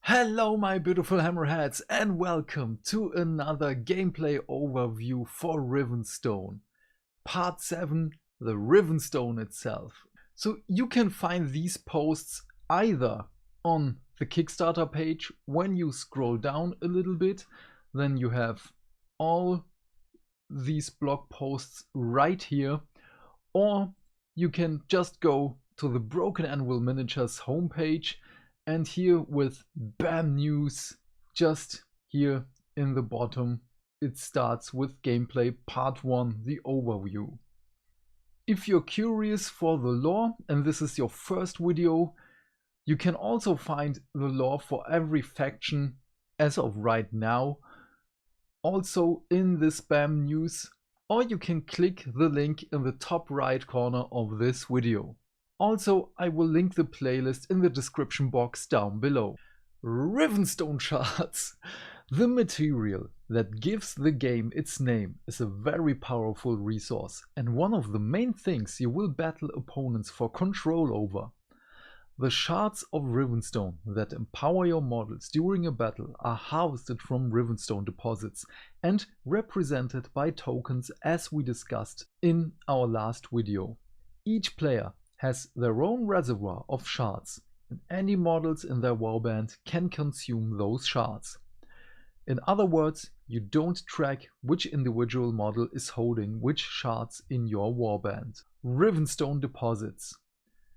Hello my beautiful hammerheads and welcome to another gameplay overview for Rivenstone. Part 7, the Rivenstone itself. So you can find these posts either on the Kickstarter page. When you scroll down a little bit, then you have all these blog posts right here, or you can just go to the Broken Anvil Miniatures homepage, and here with BAM news just here in the bottom, it starts with gameplay part 1, the overview. If you're curious for the lore and this is your first video, you can also find the lore for every faction as of right now also in this BAM news, or you can click the link in the top right corner of this video. Also, I will link the playlist in the description box down below. Rivenstone Shards. The material that gives the game its name is a very powerful resource and one of the main things you will battle opponents for control over. The shards of Rivenstone that empower your models during a battle are harvested from Rivenstone Deposits and represented by tokens as we discussed in our last video. Each player has their own reservoir of shards, and any models in their warband can consume those shards. In other words, you don't track which individual model is holding which shards in your warband. Rivenstone Deposits.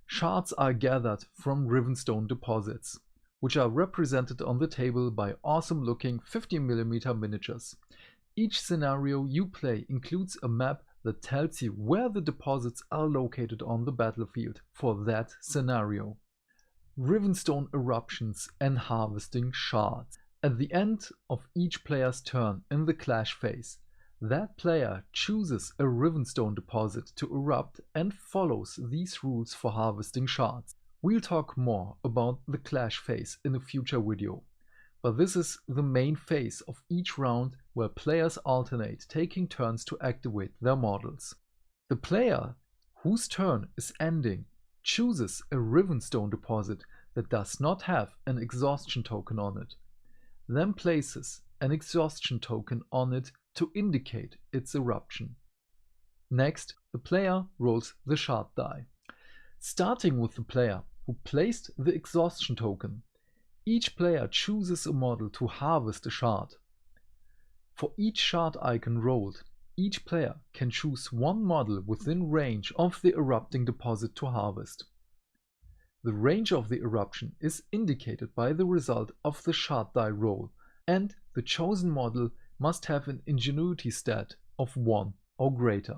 Shards are gathered from Rivenstone Deposits, which are represented on the table by awesome looking 50mm miniatures. Each scenario you play includes a map that tells you where the deposits are located on the battlefield for that scenario. Rivenstone Eruptions and Harvesting Shards. At the end of each player's turn in the clash phase, that player chooses a Rivenstone deposit to erupt and follows these rules for harvesting shards. We'll talk more about the clash phase in a future video, but this is the main phase of each round where players alternate taking turns to activate their models. The player whose turn is ending chooses a Rivenstone deposit that does not have an exhaustion token on it, then places an exhaustion token on it to indicate its eruption. Next, the player rolls the shard die. Starting with the player who placed the exhaustion token, each player chooses a model to harvest a shard. For each shard icon rolled, each player can choose one model within range of the erupting deposit to harvest. The range of the eruption is indicated by the result of the shard die roll, and the chosen model must have an ingenuity stat of 1 or greater.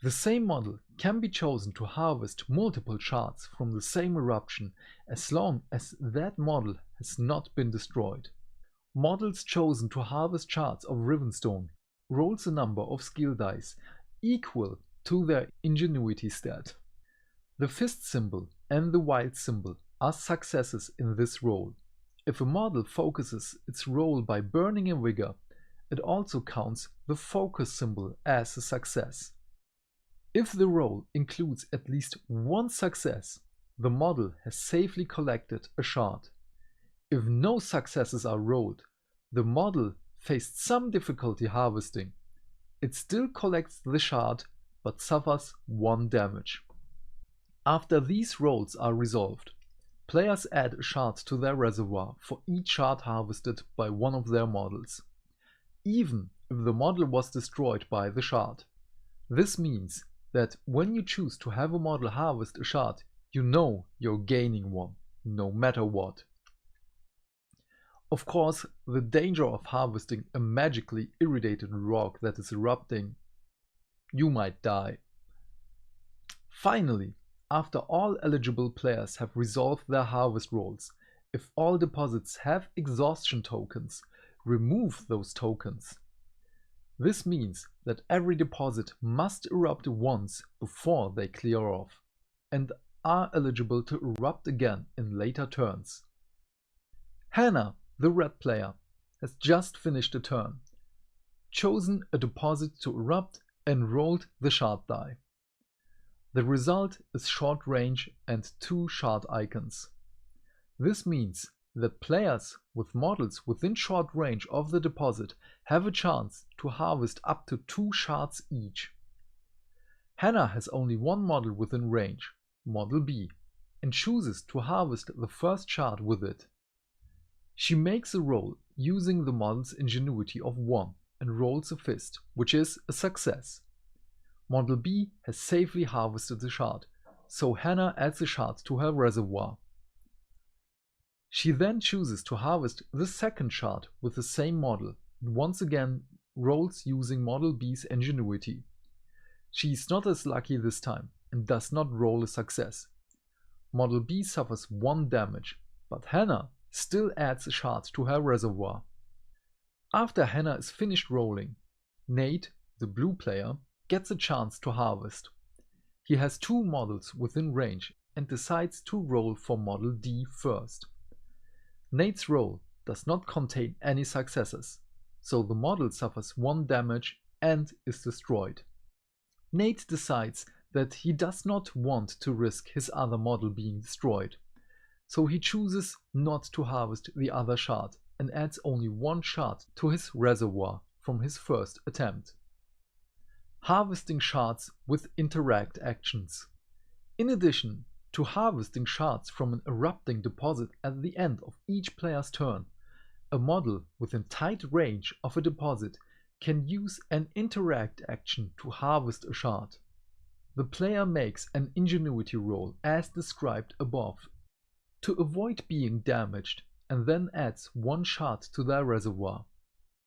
The same model can be chosen to harvest multiple shards from the same eruption as long as that model has not been destroyed. Models chosen to harvest shards of Rivenstone rolls a number of skill dice equal to their ingenuity stat. The fist symbol and the wild symbol are successes in this roll. If a model focuses its roll by burning a vigor, it also counts the focus symbol as a success. If the roll includes at least one success, the model has safely collected a shard. If no successes are rolled, the model faced some difficulty harvesting. It still collects the shard but suffers 1 damage. After these rolls are resolved, players add a shard to their reservoir for each shard harvested by one of their models, even if the model was destroyed by the shard. This means that when you choose to have a model harvest a shard, you know you're gaining one, no matter what. Of course, the danger of harvesting a magically irradiated rock that is erupting, you might die. Finally, after all eligible players have resolved their harvest rolls, if all deposits have exhaustion tokens, remove those tokens. This means that every deposit must erupt once before they clear off, and are eligible to erupt again in later turns. Hannah, the red player, has just finished a turn, chosen a deposit to erupt and rolled the shard die. The result is short range and 2 shard icons. This means that players with models within short range of the deposit have a chance to harvest up to 2 shards each. Hannah has only one model within range, Model B, and chooses to harvest the first shard with it. She makes a roll using the model's ingenuity of 1 and rolls a fist, which is a success. Model B has safely harvested the shard, so Hannah adds a shard to her reservoir. She then chooses to harvest the second shard with the same model and once again rolls using Model B's ingenuity. She is not as lucky this time and does not roll a success. Model B suffers 1 damage, but Hannah still adds a shard to her reservoir. After Hannah is finished rolling, Nate, the blue player, gets a chance to harvest. He has 2 models within range and decides to roll for Model D first. Nate's roll does not contain any successes, so the model suffers 1 damage and is destroyed. Nate decides that he does not want to risk his other model being destroyed, so he chooses not to harvest the other shard and adds only 1 shard to his reservoir from his first attempt. Harvesting shards with interact actions. In addition to harvesting shards from an erupting deposit at the end of each player's turn, a model within tight range of a deposit can use an interact action to harvest a shard. The player makes an ingenuity roll as described above to avoid being damaged and then adds 1 shard to their reservoir.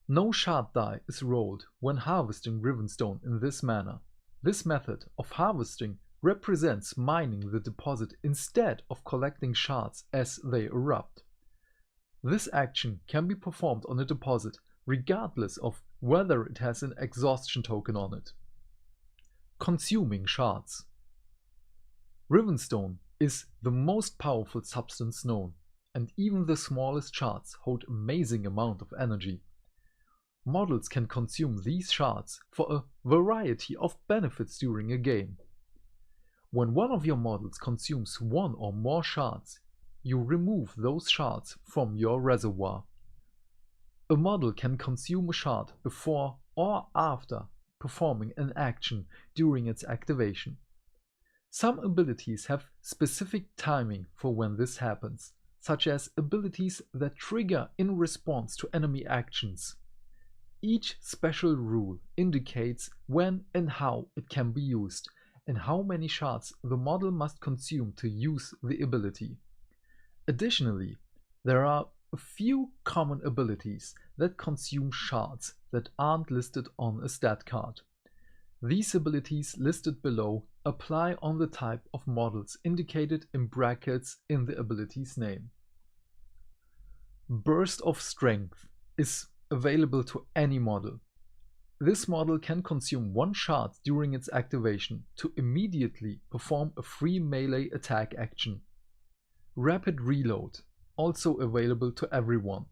No shard die is rolled when harvesting Rivenstone in this manner. This method of harvesting represents mining the deposit instead of collecting shards as they erupt. This action can be performed on a deposit regardless of whether it has an exhaustion token on it. Consuming shards. Rivenstone is the most powerful substance known, and even the smallest shards hold amazing amount of energy. Models can consume these shards for a variety of benefits during a game. When one of your models consumes 1 or more shards, you remove those shards from your reservoir. A model can consume a shard before or after performing an action during its activation. Some abilities have specific timing for when this happens, such as abilities that trigger in response to enemy actions. Each special rule indicates when and how it can be used, and how many shards the model must consume to use the ability. Additionally, there are a few common abilities that consume shards that aren't listed on a stat card. These abilities listed below apply on the type of models indicated in brackets in the ability's name. Burst of Strength is available to any model. This model can consume 1 shard during its activation to immediately perform a free melee attack action. Rapid Reload, also available to everyone.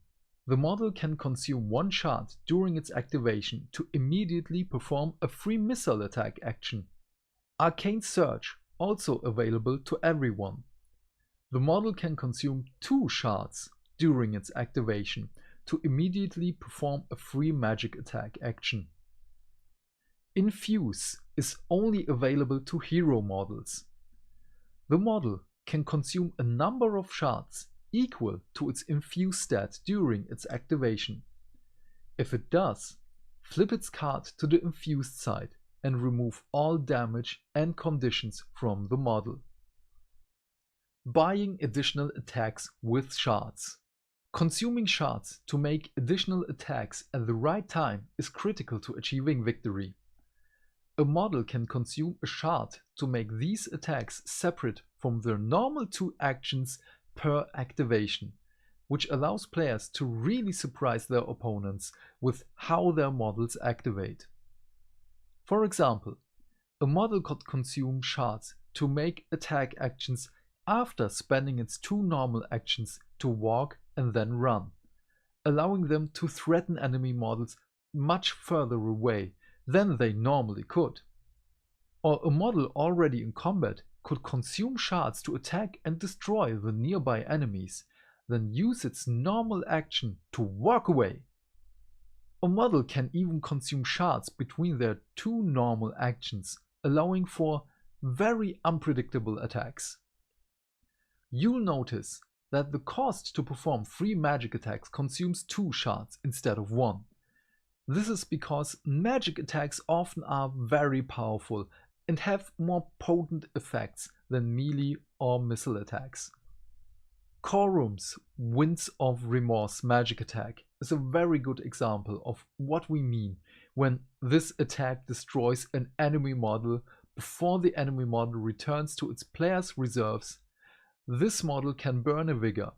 The model can consume 1 shard during its activation to immediately perform a free missile attack action. Arcane Surge, also available to everyone. The model can consume 2 shards during its activation to immediately perform a free magic attack action. Infuse is only available to hero models. The model can consume a number of shards equal to its infuse stat during its activation. If it does, flip its card to the infused side and remove all damage and conditions from the model. Buying additional attacks with shards. Consuming shards to make additional attacks at the right time is critical to achieving victory. A model can consume a shard to make these attacks separate from their normal 2 actions per activation, which allows players to really surprise their opponents with how their models activate. For example, a model could consume shards to make attack actions after spending its 2 normal actions to walk and then run, allowing them to threaten enemy models much further away than they normally could. Or a model already in combat could consume shards to attack and destroy the nearby enemies, then use its normal action to walk away. A model can even consume shards between their two normal actions, allowing for very unpredictable attacks. You'll notice that the cost to perform 3 magic attacks consumes 2 shards instead of 1. This is because magic attacks often are very powerful and have more potent effects than melee or missile attacks. Korum's Winds of Remorse magic attack is a very good example of what we mean when this attack destroys an enemy model before the enemy model returns to its player's reserves. This model can burn a vigor.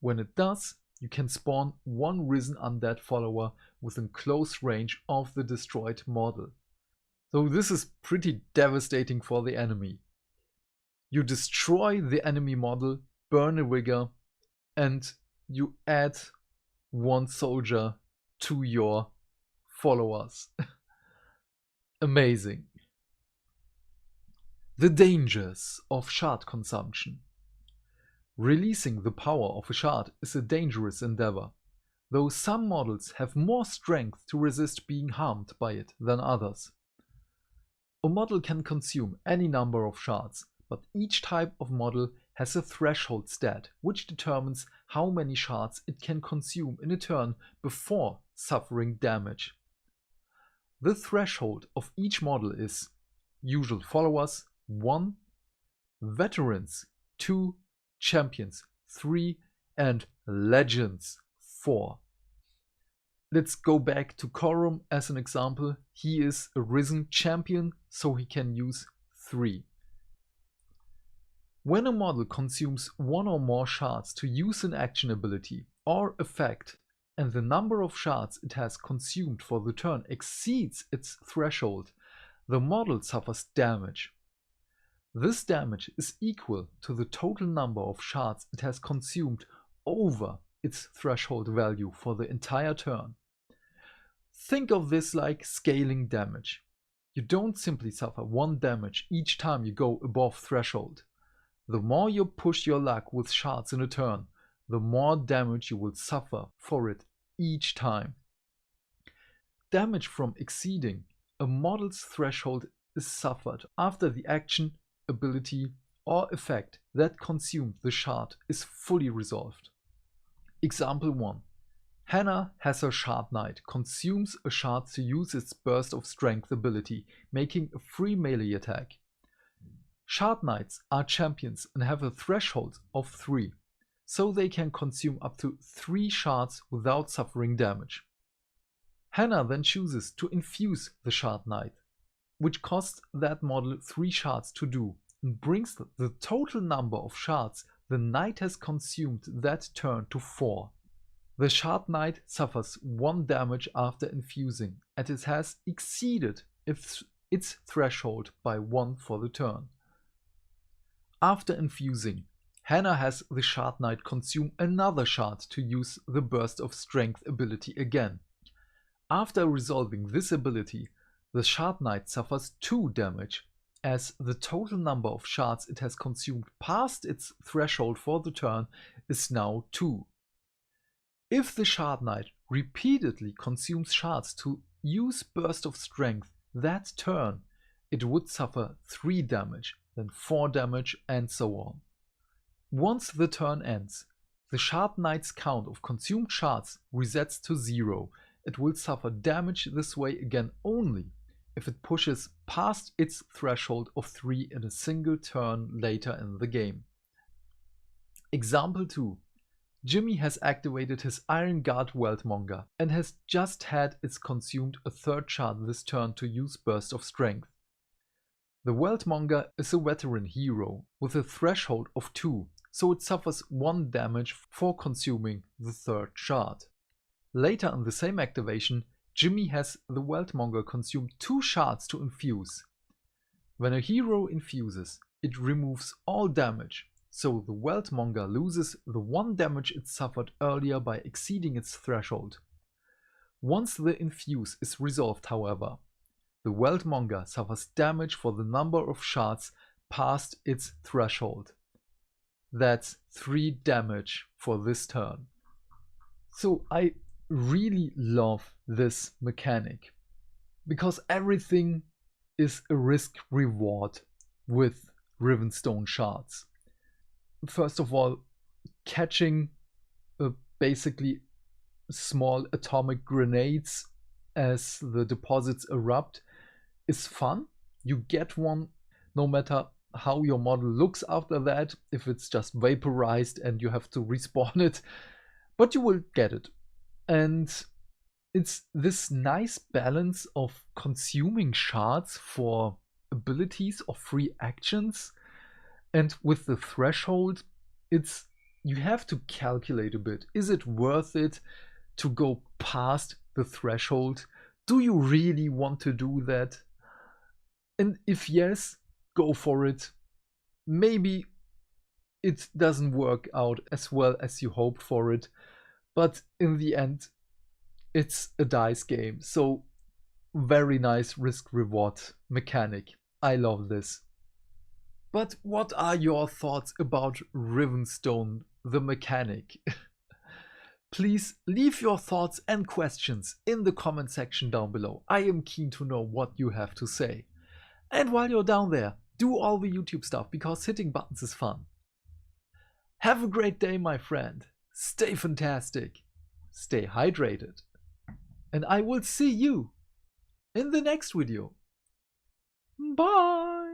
When it does, you can spawn one risen undead follower within close range of the destroyed model. So this is pretty devastating for the enemy. You destroy the enemy model, burn a vigor, and you add one soldier to your followers. Amazing. The dangers of shard consumption. Releasing the power of a shard is a dangerous endeavor, though some models have more strength to resist being harmed by it than others. A model can consume any number of shards, but each type of model has a threshold stat which determines how many shards it can consume in a turn before suffering damage. The threshold of each model is usual followers 1, veterans 2, champions 3, and legends 4. Let's go back to Korum as an example. He is a risen champion, so he can use 3. When a model consumes 1 or more shards to use an action ability or effect, and the number of shards it has consumed for the turn exceeds its threshold, the model suffers damage. This damage is equal to the total number of shards it has consumed over its threshold value for the entire turn. Think of this like scaling damage. You don't simply suffer 1 damage each time you go above threshold. The more you push your luck with shards in a turn, the more damage you will suffer for it each time. Damage from exceeding a model's threshold is suffered after the action, ability, or effect that consumed the shard is fully resolved. Example 1. Hannah has her Shard Knight, consumes a shard to use its Burst of Strength ability, making a free melee attack. Shard Knights are champions and have a threshold of 3, so they can consume up to 3 shards without suffering damage. Hannah then chooses to infuse the Shard Knight, which costs that model 3 shards to do, and brings the total number of shards the knight has consumed that turn to 4. The Shard Knight suffers 1 damage after infusing, and it has exceeded its threshold by 1 for the turn. After infusing, Hannah has the Shard Knight consume another shard to use the Burst of Strength ability again. After resolving this ability, the Shard Knight suffers 2 damage, as the total number of shards it has consumed past its threshold for the turn is now 2. If the Shard Knight repeatedly consumes shards to use Burst of Strength that turn, it would suffer 3 damage, then 4 damage, and so on. Once the turn ends, the Shard Knight's count of consumed shards resets to 0. It will suffer damage this way again only if it pushes past its threshold of 3 in a single turn later in the game. Example 2. Jimmy has activated his Iron Guard Weltmonger and has just had its consumed a 3rd shard this turn to use Burst of Strength. The Weltmonger is a veteran hero with a threshold of 2, so it suffers 1 damage for consuming the 3rd shard. Later in the same activation, Jimmy has the Weltmonger consume 2 shards to infuse. When a hero infuses, it removes all damage, so the Weltmonger loses the 1 damage it suffered earlier by exceeding its threshold. Once the infuse is resolved, however, the Weltmonger suffers damage for the number of shards past its threshold. That's 3 damage for this turn. So I really love this mechanic, because everything is a risk reward with Rivenstone Shards. First of all, catching basically small atomic grenades as the deposits erupt is fun. You get one no matter how your model looks after that, if it's just vaporized and you have to respawn it, but you will get it. And it's this nice balance of consuming shards for abilities or free actions, and with the threshold, it's you have to calculate a bit. Is it worth it to go past the threshold? Do you really want to do that? And if yes, go for it. Maybe it doesn't work out as well as you hoped for it, but in the end, it's a dice game. So very nice risk-reward mechanic. I love this. But what are your thoughts about Rivenstone, the mechanic? Please leave your thoughts and questions in the comment section down below. I am keen to know what you have to say. And while you're down there, do all the YouTube stuff, because hitting buttons is fun. Have a great day, my friend. Stay fantastic. Stay hydrated. And I will see you in the next video. Bye!